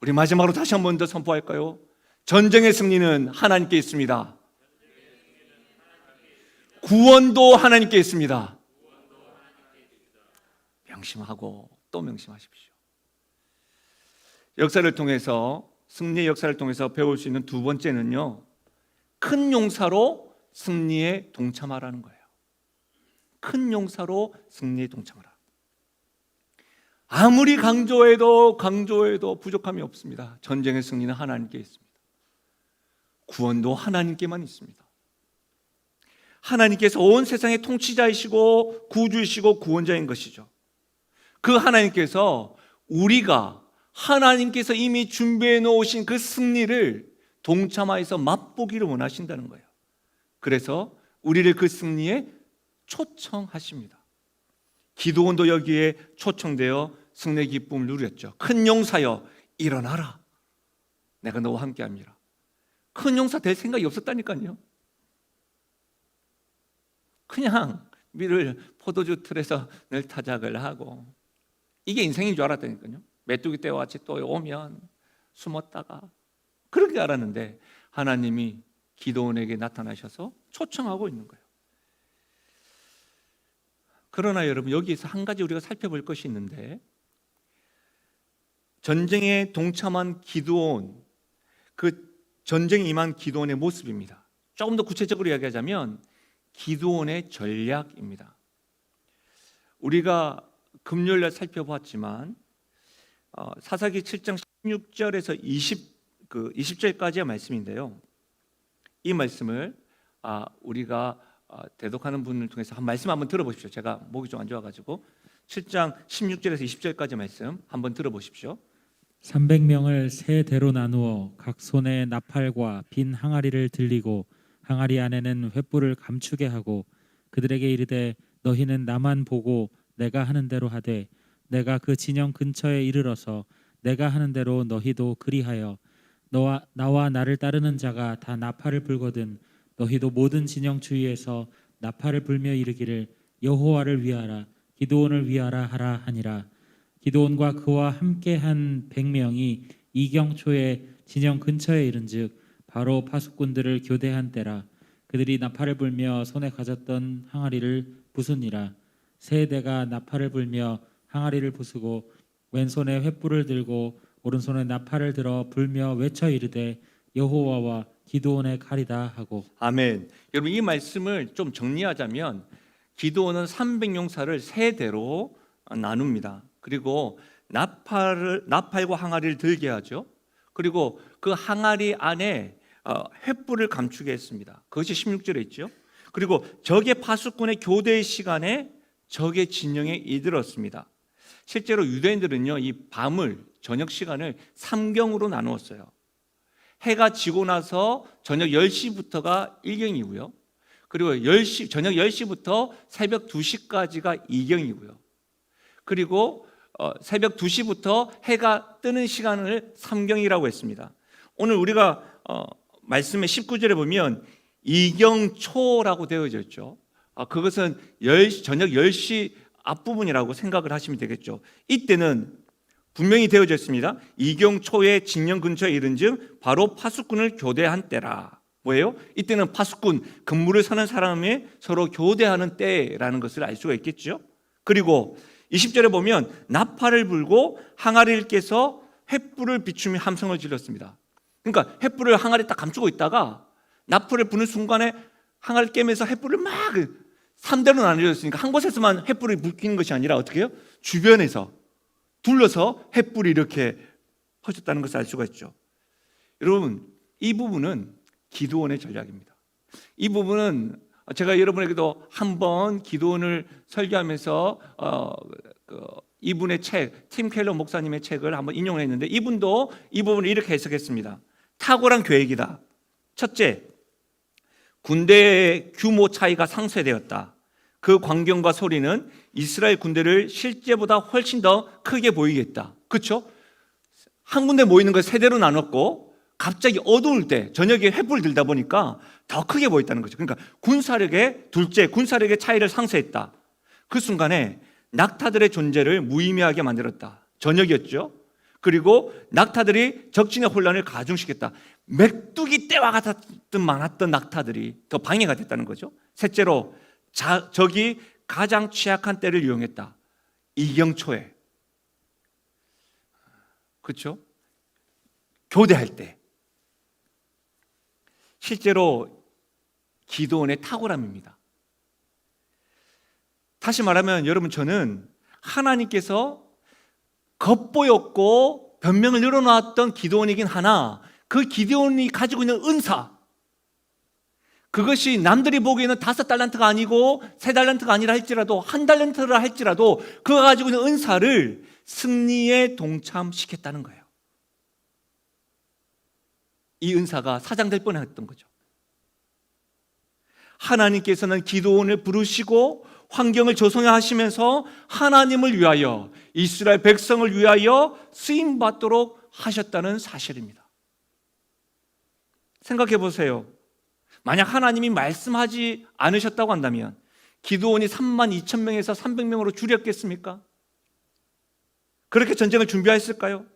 우리 마지막으로 다시 한 번 더 선포할까요? 전쟁의 승리는 하나님께 있습니다. 구원도 하나님께 있습니다. 명심하고 또 명심하십시오. 역사를 통해서, 승리의 역사를 통해서 배울 수 있는 두 번째는요, 큰 용사로 승리에 동참하라는 거예요. 큰 용사로 승리에 동참하라. 아무리 강조해도 부족함이 없습니다. 전쟁의 승리는 하나님께 있습니다. 구원도 하나님께만 있습니다. 하나님께서 온 세상의 통치자이시고 구주이시고 구원자인 것이죠. 그 하나님께서 우리가 하나님께서 이미 준비해 놓으신 그 승리를 동참하여서 맛보기를 원하신다는 거예요. 그래서 우리를 그 승리에 초청하십니다. 기드온도 여기에 초청되어 승리의 기쁨을 누렸죠. 큰 용사여 일어나라. 내가 너와 함께합니다. 큰 용사 될 생각이 없었다니까요. 그냥 밀을 포도주 틀에서 늘 타작을 하고 이게 인생인 줄 알았다니까요. 메뚜기 떼와 같이 또 오면 숨었다가 그렇게 알았는데 하나님이 기드온에게 나타나셔서 초청하고 있는 거예요. 그러나 여러분, 여기에서 한 가지 우리가 살펴볼 것이 있는데, 전쟁에 동참한 기드온, 그 전쟁에 임한 기드온의 모습입니다. 조금 더 구체적으로 이야기하자면 기드온의 전략입니다. 우리가 금요일날 살펴보았지만 사사기 7장 16절에서 20절까지의 말씀인데요. 이 말씀을 우리가 대독하는 분을 통해서 한 말씀 한번 들어보십시오. 제가 목이 좀 안 좋아가지고 7장 16절에서 20절까지 말씀 한번 들어보십시오. 300명을 세 대로 나누어 각 손에 나팔과 빈 항아리를 들리고 항아리 안에는 횃불을 감추게 하고 그들에게 이르되 너희는 나만 보고 내가 하는 대로 하되 내가 그 진영 근처에 이르러서 내가 하는 대로 너희도 그리하여 나와 나를 따르는 자가 다 나팔을 불거든 너희도 모든 진영 주위에서 나팔을 불며 이르기를 여호와를 위하라 기드온을 위하라 하라 하니라. 기드온과 그와 함께한 100명이 이경초에 진영 근처에 이른즉 바로 파수꾼들을 교대한 때라. 그들이 나팔을 불며 손에 가졌던 항아리를 부수니라. 세 대가 나팔을 불며 항아리를 부수고 왼손에 횃불을 들고 오른손에 나팔을 들어 불며 외쳐 이르되 여호와와 기드온의 칼이다 하고. 아멘. 여러분, 이 말씀을 좀 정리하자면 기드온은 300용사를 세 대로 나눕니다. 그리고 나팔과 항아리를 들게 하죠. 그리고 그 항아리 안에 횃불을 감추게 했습니다. 그것이 16절에 있죠. 그리고 적의 파수꾼의 교대의 시간에 적의 진영에 이르렀습니다. 실제로 유대인들은요, 이 밤을, 저녁 시간을 3경으로 나누었어요. 해가 지고 나서 저녁 10시부터가 1경이고요. 그리고 저녁 10시부터 새벽 2시까지가 2경이고요. 그리고 새벽 2시부터 해가 뜨는 시간을 3경이라고 했습니다. 오늘 우리가 말씀의 19절에 보면 2경초라고 되어져 있죠. 그것은 저녁 10시 앞부분이라고 생각을 하시면 되겠죠. 이때는 분명히 되어져 있습니다. 2경초의 진영 근처에 이른즉 바로 파수꾼을 교대한 때라. 뭐예요? 이때는 파수꾼, 근무를 서는 사람이 서로 교대하는 때라는 것을 알 수가 있겠죠. 그리고 20절에 보면 나팔을 불고 항아리를 깨서 횃불을 비추며 함성을 질렀습니다. 그러니까 횃불을 항아리에 딱 감추고 있다가 나팔을 부는 순간에 항아리를 깨면서 횃불을 막 3대로 나눠져 있으니까 한 곳에서만 횃불이 불키는 것이 아니라 어떻게 해요? 주변에서 둘러서 횃불이 이렇게 퍼졌다는 것을 알 수가 있죠. 여러분, 이 부분은 기드온의 전략입니다. 이 부분은 제가 여러분에게도 한번 기드온을 설교하면서 이분의 책, 팀 켈러 목사님의 책을 한번 인용을 했는데 이분도 이 부분을 이렇게 해석했습니다. 탁월한 계획이다. 첫째, 군대의 규모 차이가 상쇄되었다. 그 광경과 소리는 이스라엘 군대를 실제보다 훨씬 더 크게 보이겠다. 그렇죠? 한 군데 모이는 걸 세대로 나눴고 갑자기 어두울 때 저녁에 횃불 들다 보니까 더 크게 보였다는 거죠. 그러니까 군사력의 차이를 상쇄했다. 그 순간에 낙타들의 존재를 무의미하게 만들었다. 저녁이었죠. 그리고 낙타들이 적진의 혼란을 가중시켰다. 메뚜기 떼와 같았던 많았던 낙타들이 더 방해가 됐다는 거죠. 셋째로 적이 가장 취약한 때를 이용했다. 이경초에, 그렇죠? 교대할 때. 실제로 기드온의 탁월함입니다. 다시 말하면 여러분, 저는 하나님께서 겉보였고 변명을 늘어놓았던 기드온이긴 하나 그 기드온이 가지고 있는 은사, 그것이 남들이 보기에는 5달란트가 아니고 3달란트가 아니라 할지라도 1달란트라 할지라도 그가 가지고 있는 은사를 승리에 동참시켰다는 거예요. 이 은사가 사장될 뻔했던 거죠. 하나님께서는 기드온을 부르시고 환경을 조성하시면서 하나님을 위하여, 이스라엘 백성을 위하여 쓰임받도록 하셨다는 사실입니다. 생각해 보세요. 만약 하나님이 말씀하지 않으셨다고 한다면 기드온이 32,000명에서 300명으로 줄였겠습니까? 그렇게 전쟁을 준비했을까요?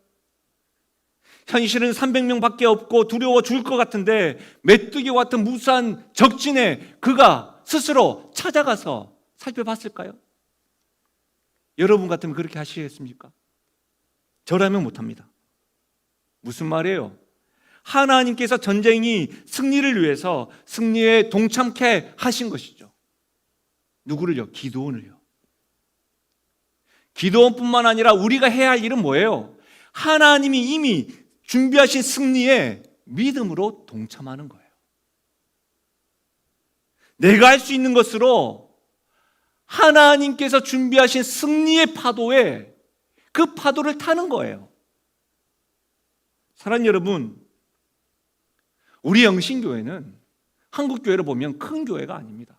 현실은 300명밖에 없고 두려워 죽을 것 같은데 메뚜기와 같은 무수한 적진에 그가 스스로 찾아가서 살펴봤을까요? 여러분 같으면 그렇게 하시겠습니까? 저라면 못합니다. 무슨 말이에요? 하나님께서 전쟁이 승리를 위해서 승리에 동참케 하신 것이죠. 누구를요? 기드온을요. 기드온뿐만 아니라 우리가 해야 할 일은 뭐예요? 하나님이 이미 준비하신 승리에 믿음으로 동참하는 거예요. 내가 할 수 있는 것으로 하나님께서 준비하신 승리의 파도에 그 파도를 타는 거예요. 사랑하는 여러분, 우리 영신교회는 한국교회를 보면 큰 교회가 아닙니다.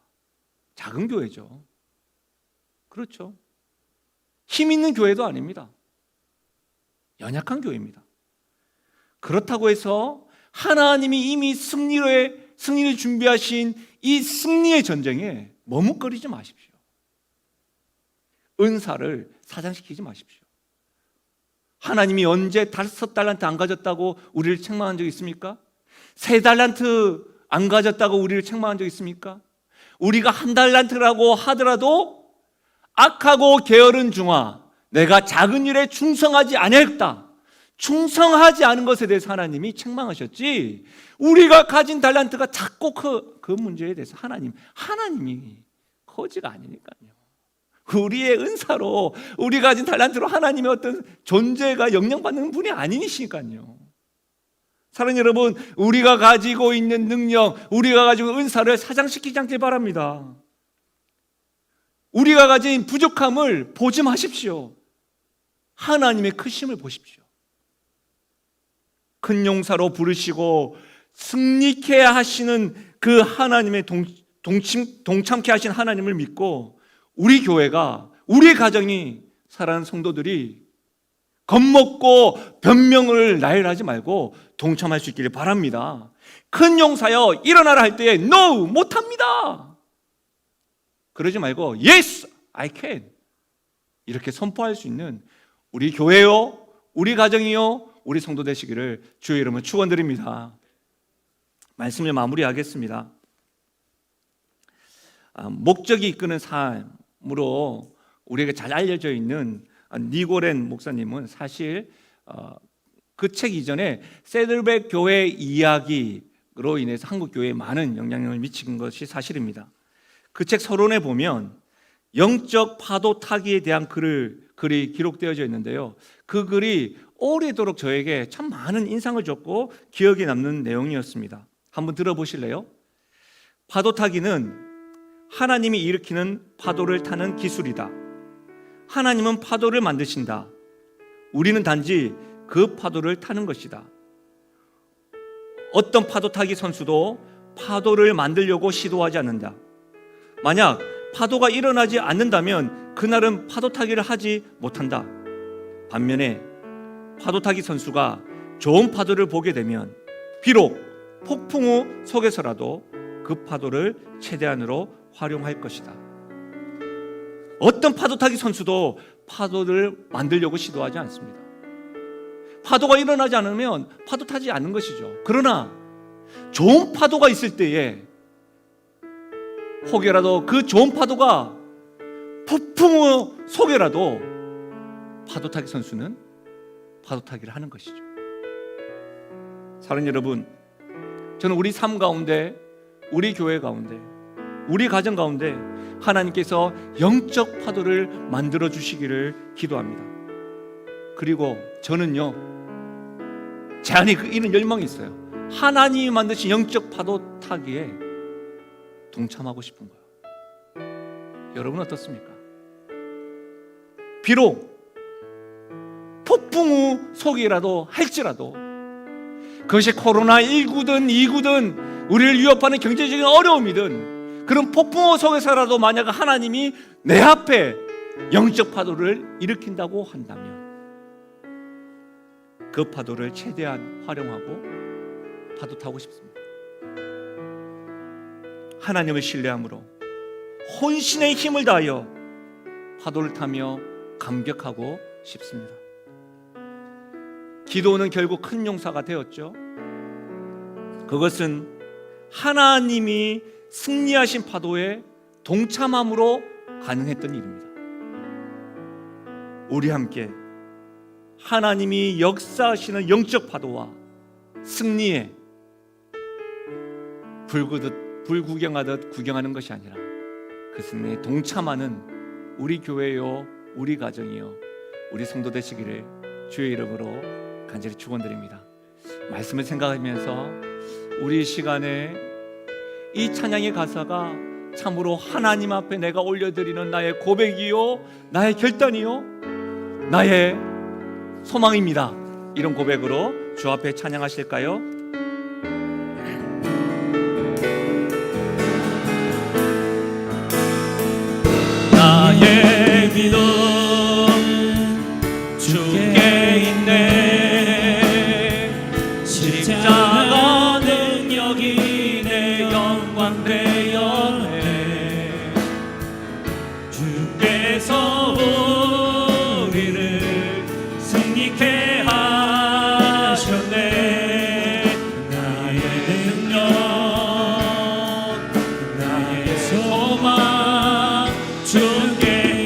작은 교회죠. 그렇죠. 힘 있는 교회도 아닙니다. 연약한 교회입니다. 그렇다고 해서 하나님이 이미 승리를 준비하신 이 승리의 전쟁에 머뭇거리지 마십시오. 은사를 사장시키지 마십시오. 하나님이 언제 5달란트 안 가졌다고 우리를 책망한 적 있습니까? 3달란트 안 가졌다고 우리를 책망한 적 있습니까? 우리가 1달란트라고 하더라도 악하고 게으른 중아 내가 작은 일에 충성하지 아니했다. 충성하지 않은 것에 대해서 하나님이 책망하셨지, 우리가 가진 달란트가 작고 그 문제에 대해서 하나님이 거지가 아니니까요. 우리의 은사로, 우리가 가진 달란트로 하나님의 어떤 존재가 영향받는 분이 아니시니까요. 사랑하는 여러분, 우리가 가지고 있는 능력, 우리가 가지고 있는 은사를 사장시키지 않길 바랍니다. 우리가 가진 부족함을 보지 마십시오. 하나님의 크심을 보십시오. 큰 용사로 부르시고 승리케 하시는 그 하나님의 동참케 하신 하나님을 믿고 우리 교회가, 우리 가정이, 사랑하는 성도들이 겁먹고 변명을 나열하지 말고 동참할 수 있기를 바랍니다. 큰 용사여 일어나라 할 때에 No! 못합니다. 그러지 말고 Yes! I can. 이렇게 선포할 수 있는 우리 교회요, 우리 가정이요, 우리 성도 되시기를 주의 이름으로 축원드립니다. 말씀을 마무리하겠습니다. 목적이 이끄는 삶으로 우리에게 잘 알려져 있는 니고렌 목사님은 사실 그 책 이전에 세들백 교회 이야기로 인해서 한국 교회에 많은 영향력을 미친 것이 사실입니다. 그 책 서론에 보면 영적 파도 타기에 대한 글이 기록되어져 있는데요. 그 글이 오래도록 저에게 참 많은 인상을 줬고 기억에 남는 내용이었습니다. 한번 들어보실래요? 파도 타기는 하나님이 일으키는 파도를 타는 기술이다. 하나님은 파도를 만드신다. 우리는 단지 그 파도를 타는 것이다. 어떤 파도 타기 선수도 파도를 만들려고 시도하지 않는다. 만약 파도가 일어나지 않는다면 그날은 파도 타기를 하지 못한다. 반면에 파도 타기 선수가 좋은 파도를 보게 되면 비록 폭풍우 속에서라도 그 파도를 최대한으로 활용할 것이다. 어떤 파도 타기 선수도 파도를 만들려고 시도하지 않습니다. 파도가 일어나지 않으면 파도 타지 않는 것이죠. 그러나 좋은 파도가 있을 때에 혹여라도 그 좋은 파도가 폭풍우 속에라도 파도 타기 선수는 파도 타기를 하는 것이죠. 사랑하는 여러분, 저는 우리 삶 가운데, 우리 교회 가운데, 우리 가정 가운데 하나님께서 영적 파도를 만들어 주시기를 기도합니다. 그리고 저는요, 제 안에 이런 열망이 있어요. 하나님이 만드신 영적 파도 타기에 동참하고 싶은 거예요. 여러분 어떻습니까? 비록 폭풍우 속이라도 할지라도, 그것이 코로나19든 2구든 우리를 위협하는 경제적인 어려움이든, 그런 폭풍우 속에서라도 만약 하나님이 내 앞에 영적 파도를 일으킨다고 한다면 그 파도를 최대한 활용하고 파도 타고 싶습니다. 하나님을 신뢰함으로 혼신의 힘을 다하여 파도를 타며 감격하고 싶습니다. 기도는 결국 큰 용사가 되었죠. 그것은 하나님이 승리하신 파도에 동참함으로 가능했던 일입니다. 우리 함께 하나님이 역사하시는 영적 파도와 승리에 불구경하듯 구경하는 것이 아니라 그 승리에 동참하는 우리 교회요, 우리 가정이요, 우리 성도 되시기를 주의 이름으로 간절히 축원드립니다. 말씀을 생각하면서 우리 시간에 이 찬양의 가사가 참으로 하나님 앞에 내가 올려드리는 나의 고백이요, 나의 결단이요, 나의 소망입니다. 이런 고백으로 주 앞에 찬양하실까요? 나의 믿음 주께 있네. 십자가 능력이 내 영광 되었네. 주께서 우리를 승리케 하셨네. 나의 능력, 나의 소망 주께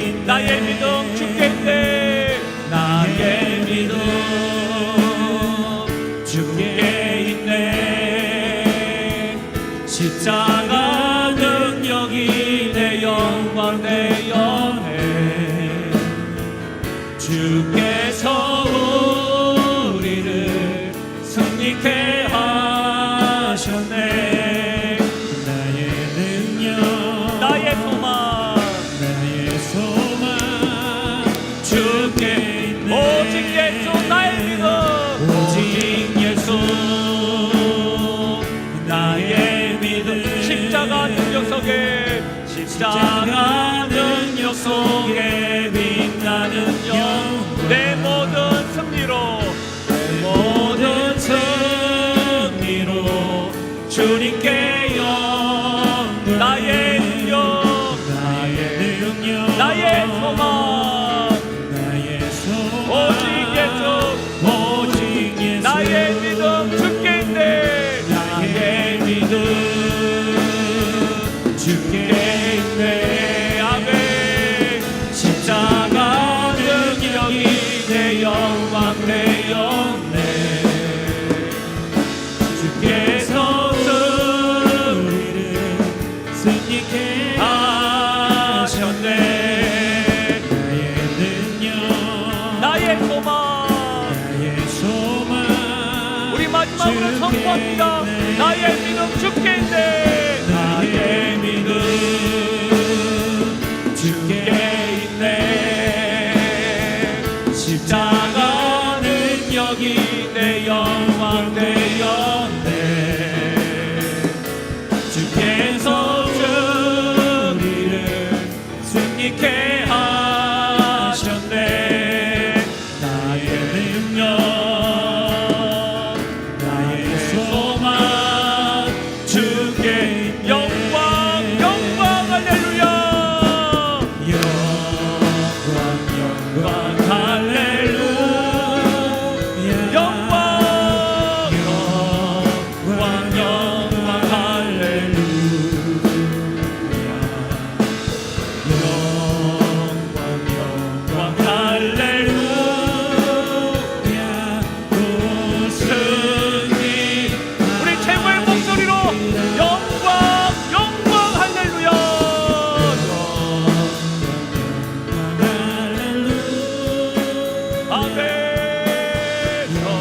있네. 나의 믿음 주께 있네. 나의 믿음 주께 있네. 십자가 능력이 내 영광 되었네. 주께서 우리를 승리케 하셨네. 나의 능력, 나의 소망, 나의 소망 주께 있네. 오직 예수 나의 믿음, 오직 예수 십자가 능력 속에 빛나는 영광 내 모든 승리로 모든 승리로 주님께 영광 나의 능력 나의 소망 오직 예수 나의 믿음 주께 있네 나의 믿음 주께 있네 아멘 십자가 능력이 내 영광 되었네 주께서 우리를 승리케 하셨네 나의 능력 나의 소망 우리 마지막으로 선포합니다 나의 믿음 주께 있네 나의 믿음 주께 있네 십자가 능력이 내 영광 되었네 주께서 우리를 승리케 하셨네 나의 능력 나의 소망 주께 있네 영광 할렐루야 영광 할렐루야 영광 할렐루야 오 승리 우리 최고의 목소리로 영광 할렐루야 아멘 영광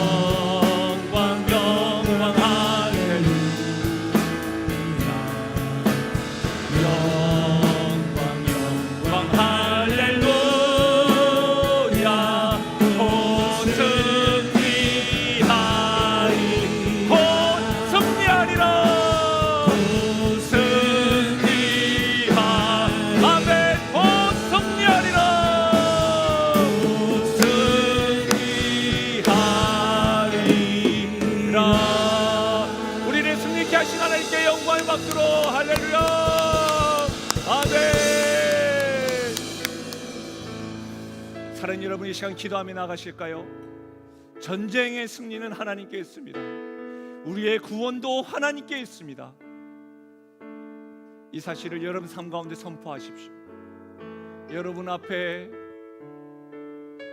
할렐루야 우리를 승리케 하신 하나님께 영광의 박수로 할렐루야 아멘. 사랑하는 여러분, 이 시간 기도하며 나가실까요? 전쟁의 승리는 하나님께 있습니다. 우리의 구원도 하나님께 있습니다. 이 사실을 여러분 삶 가운데 선포하십시오. 여러분 앞에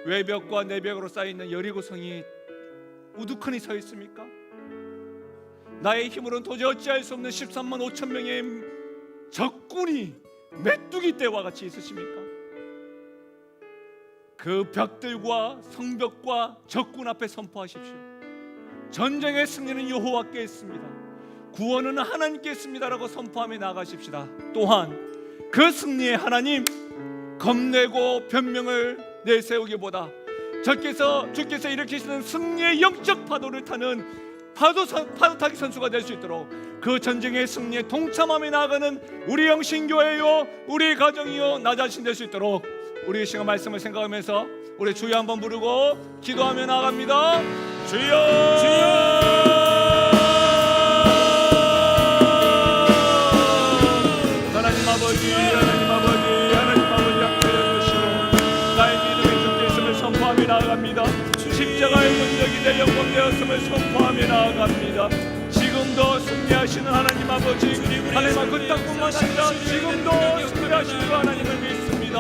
외벽과 내벽으로 쌓여있는 여리고성이 우두커니 서 있습니까? 나의 힘으로는 도저히 어찌할 수 없는 13만 5천 명의 적군이 메뚜기 떼와 같이 있으십니까? 그 벽들과 성벽과 적군 앞에 선포하십시오. 전쟁의 승리는 여호와께 있습니다. 구원은 하나님께 있습니다라고 선포하며 나가십시다. 또한 그 승리의 하나님, 겁내고 변명을 내세우기보다 주께서 일으키시는 승리의 영적 파도를 타는 파도 타기 선수가 될 수 있도록 그 전쟁의 승리에 동참하며 나아가는 우리 영신교회요, 우리 가정이요, 나 자신 될 수 있도록 우리 이 시간 말씀을 생각하면서 우리 주여 한번 부르고 기도하며 나아갑니다. 주여, 주여. 하나님 아버지, 하나님 아버지, 하나님 아버지 함께해 주시고 나의 믿음이 주께 있음을 선포하며 나아갑니다. 십자가의 능력이 내 영광 되었음을 선포하며 나아갑니다. 지금도 승리하시는 하나님 아버지, 하나님 그 땅뿐만 아니라 지금도 승리하시는 하나님을 믿습니다.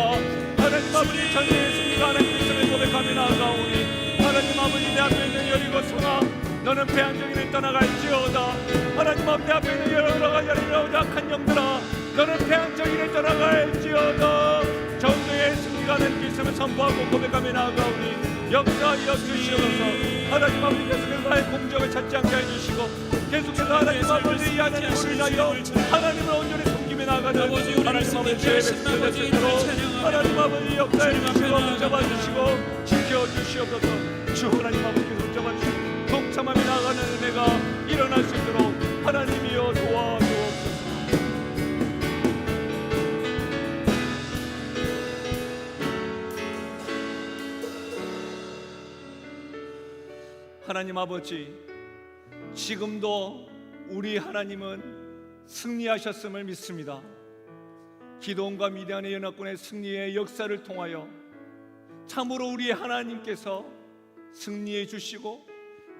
하나님 아버지, 전쟁의 승리가 하나님 있음을 고백하며 나아가오니 하나님 아버지, 내 앞에 있는 여리고성아, 너는 패한정인을 떠나갈지어다. 하나님 앞에 앞에 있는 여러 가지 악한 영들아, 너는 패한정인을 떠나갈지어다. 전쟁의 승리가 하나님 있음을 선포하고 고백하며 나아가오니 역사하여 주시옵소서. 하나님 아버지, 계속해서 나의 공적을 찾지 않게 해주시고 계속해서 하나님 아버지, 이 하나님을 위하여 하나님을 온전히 섬기며 나가는 하나님 아버지, 죄의 백성이 될 수 있도록 하나님 아버지 역사해 주시고 붙잡아 주시고 지켜주시옵소서. 주 하나님 아버지, 붙잡아 주시고 동참하며 나가는 은혜가 일어날 수 있도록 하나님이여 도와주옵소서. 하나님 아버지, 지금도 우리 하나님은 승리하셨음을 믿습니다. 기드온과 미디안의 연합군의 승리의 역사를 통하여 참으로 우리 하나님께서 승리해 주시고,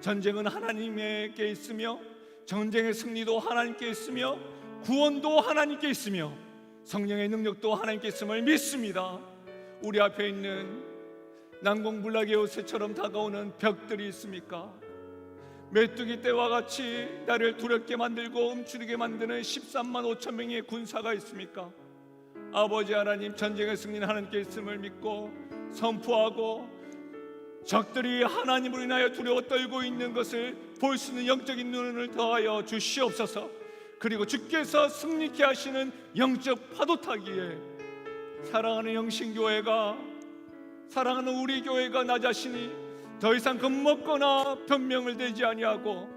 전쟁은 하나님께 있으며 전쟁의 승리도 하나님께 있으며 구원도 하나님께 있으며 성령의 능력도 하나님께 있음을 믿습니다. 우리 앞에 있는 난공불락의 요새처럼 다가오는 벽들이 있습니까? 메뚜기 떼와 같이 나를 두렵게 만들고 움츠리게 만드는 13만 5천 명의 군사가 있습니까? 아버지 하나님, 전쟁의 승리는 하나님께 있음을 믿고 선포하고, 적들이 하나님으로 인하여 두려워 떨고 있는 것을 볼 수 있는 영적인 눈을 더하여 주시옵소서. 그리고 주께서 승리케 하시는 영적 파도 타기에 사랑하는 영신교회가, 사랑하는 우리 교회가 나 자신이 더 이상 겁먹거나 변명을 대지 아니하고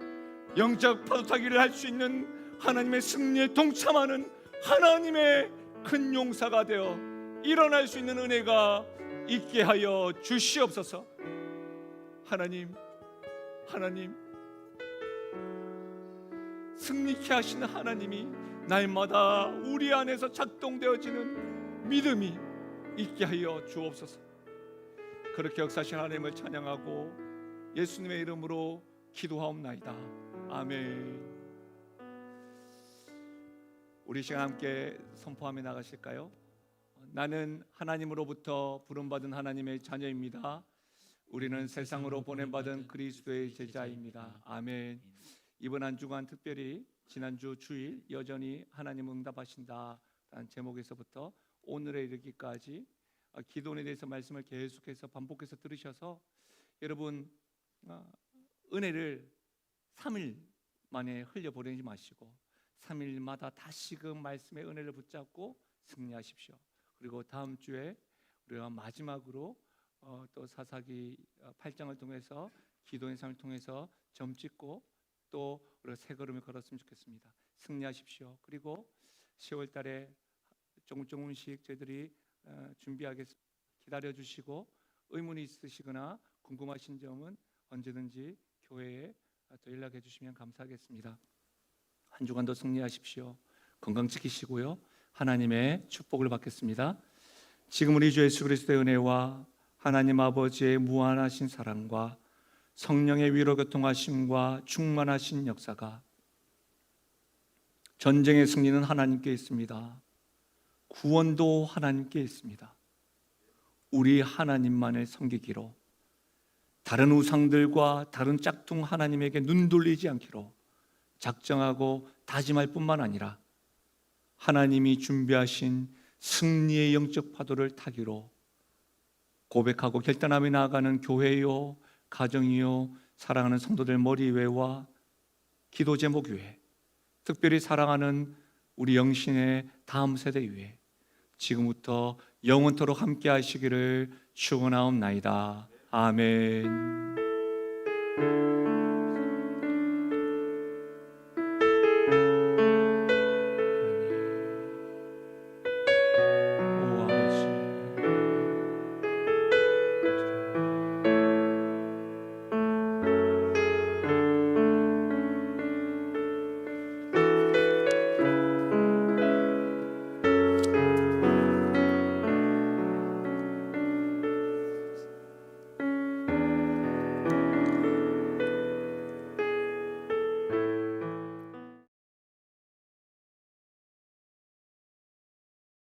영적 파도 타기를 할 수 있는 하나님의 승리에 동참하는 하나님의 큰 용사가 되어 일어날 수 있는 은혜가 있게 하여 주시옵소서. 하나님, 승리케 하시는 하나님이 날마다 우리 안에서 작동되어지는 믿음이 있게 하여 주옵소서. 그렇게 역사하신 하나님을 찬양하고 예수님의 이름으로 기도하옵나이다. 아멘. 우리 시간 함께 선포하며 나가실까요? 나는 하나님으로부터 부름받은 하나님의 자녀입니다. 우리는 세상으로 보냄받은 그리스도의 제자입니다. 아멘. 이번 한 주간 특별히 지난주 주일 여전히 하나님 응답하신다 라는 제목에서부터 오늘에 이르기까지 기도에 대해서 말씀을 계속해서 반복해서 들으셔서 여러분 은혜를 3일 만에 흘려보내지 마시고 3일마다 다시금 말씀의 은혜를 붙잡고 승리하십시오. 그리고 다음 주에 우리가 마지막으로 또 사사기 8장을 통해서 기도의 삶을 통해서 점 찍고 또 우리가 새 걸음을 걸었으면 좋겠습니다. 승리하십시오. 그리고 10월 달에 조금씩 저희들이 준비하겠습니다. 기다려주시고 의문이 있으시거나 궁금하신 점은 언제든지 교회에 또 연락해 주시면 감사하겠습니다. 한 주간도 승리하십시오. 건강 지키시고요. 하나님의 축복을 받겠습니다. 지금 우리 주 예수 그리스도의 은혜와 하나님 아버지의 무한하신 사랑과 성령의 위로 교통하심과 충만하신 역사가, 전쟁의 승리는 하나님께 있습니다. 구원도 하나님께 있습니다. 우리 하나님만을 섬기기로, 다른 우상들과 다른 짝퉁 하나님에게 눈 돌리지 않기로 작정하고 다짐할 뿐만 아니라 하나님이 준비하신 승리의 영적 파도를 타기로 고백하고 결단하며 나아가는 교회요, 가정이요, 사랑하는 성도들 머리 위와 기도 제목 위에, 특별히 사랑하는 우리 영신의 다음 세대 위에 지금부터 영원토록 함께 하시기를 축원하옵나이다. 아멘.